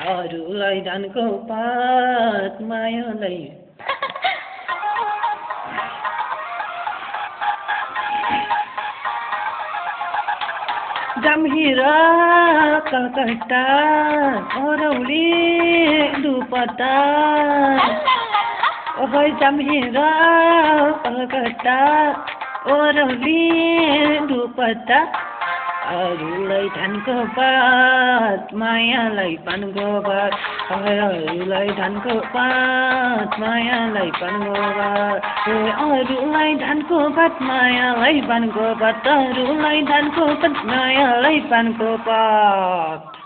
अरूलाई धानको पात मायालाई जम्हिरा कलकत्ता औरौली दुपट्टा ओहै जम्हिरा कलकत्ता औरौली दुपट्टा अरूलाई धानको पात मायालाई पानको भात अरूलाई धानको पात मायालाई पानको भात अरूलाई धानको पात मायालाई पानको भात अरूलाई धानको पात मायालाई पानको पात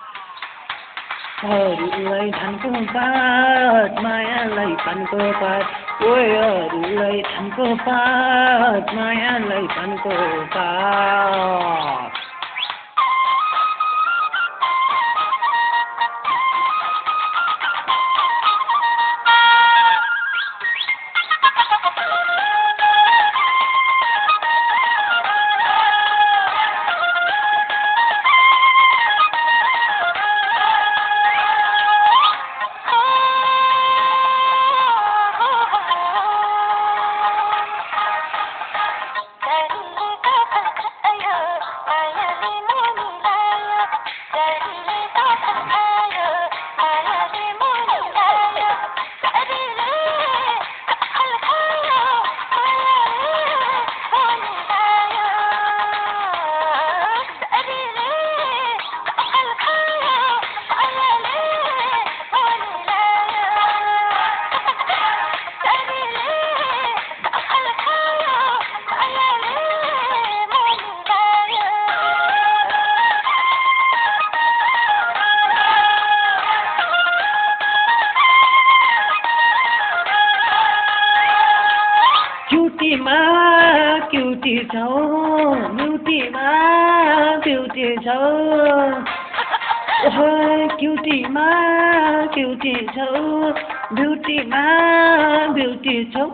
अरूलाई धानको पात मायालाई पानको पात ओए अरूलाई धानको पात मायालाई पानको पात क्युटी छौ ब्युटीमा ब्युटी छौ ओहो क्युटीमा क्युटी छौ ब्युटीमा ब्युटी छौ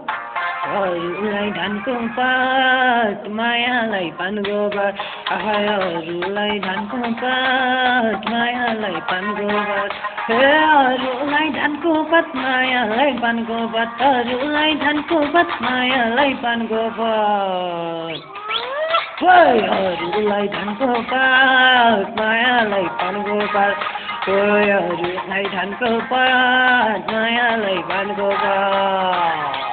अरूलाई धानको पात मायालाई पानको भात अरूलाई धानको पात मायालाई पानको भात अरूलाई धानको पात मायालाई पानको भात अरूलाई धानको पात मायालाई पानको भात अरूलाई धानको पात मायालाई पानको भात अरूलाई धानको पात मायालाई पानको भात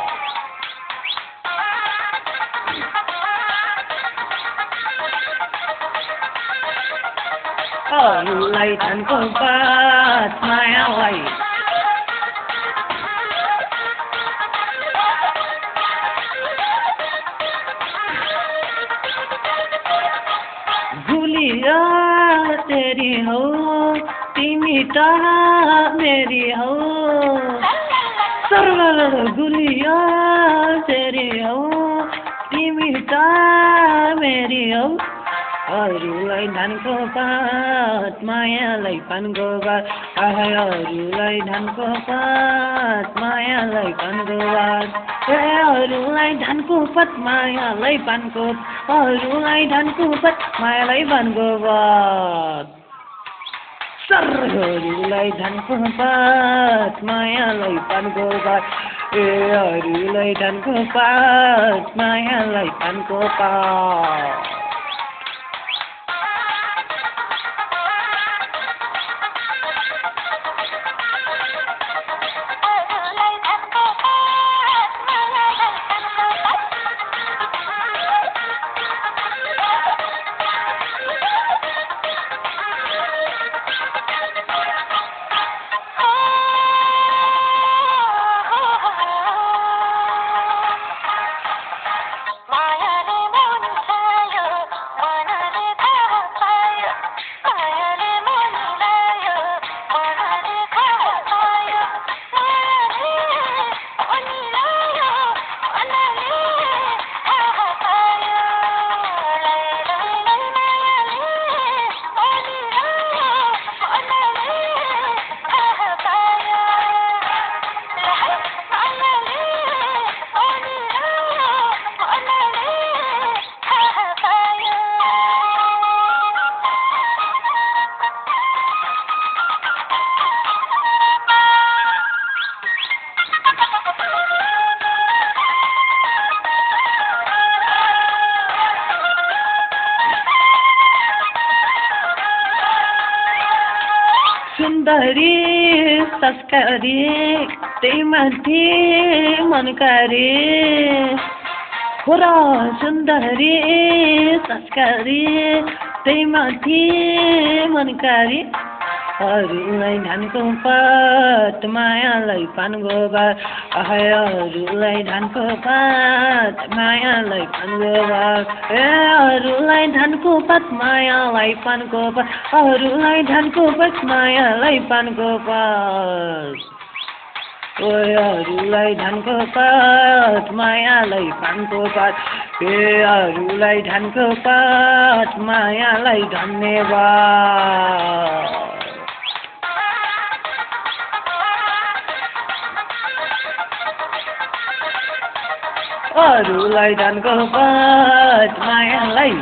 अरूलाई धानको पात मायालाई गुलिया तेरी हो तिमी त मेरी हो सरल गुलिया तेरी हो तिमी त मेरी हो अरूलाई धानको पात मायालाई पानको भात अरूलाई धानको पात मायालाई पानको भात अरूलाई धानको पात मायालाई पानको अरूलाई धानको पात मायालाई पानको भात अरूलाई धानको पात मायालाई पानको भात अरूलाई धानको पात मायालाई पानको भात सुन्दरी संस्कारी त्यही माथि मनकारी हो र सुन्दरी संस्कारी त्यही माथि मनकारी अरूलाई धानको पात मायालाई पानको भात अरूलाई धानको पात मायालाई पानको भात अरूलाई धानको पात मायालाई पानको भात अरूलाई धानको पात मायालाई पानको भात अरूलाई धानको पात मायालाई पानको भात अरूलाई धानको पात मायालाई धन्यवाद अरूलाई धानको पात मायालाई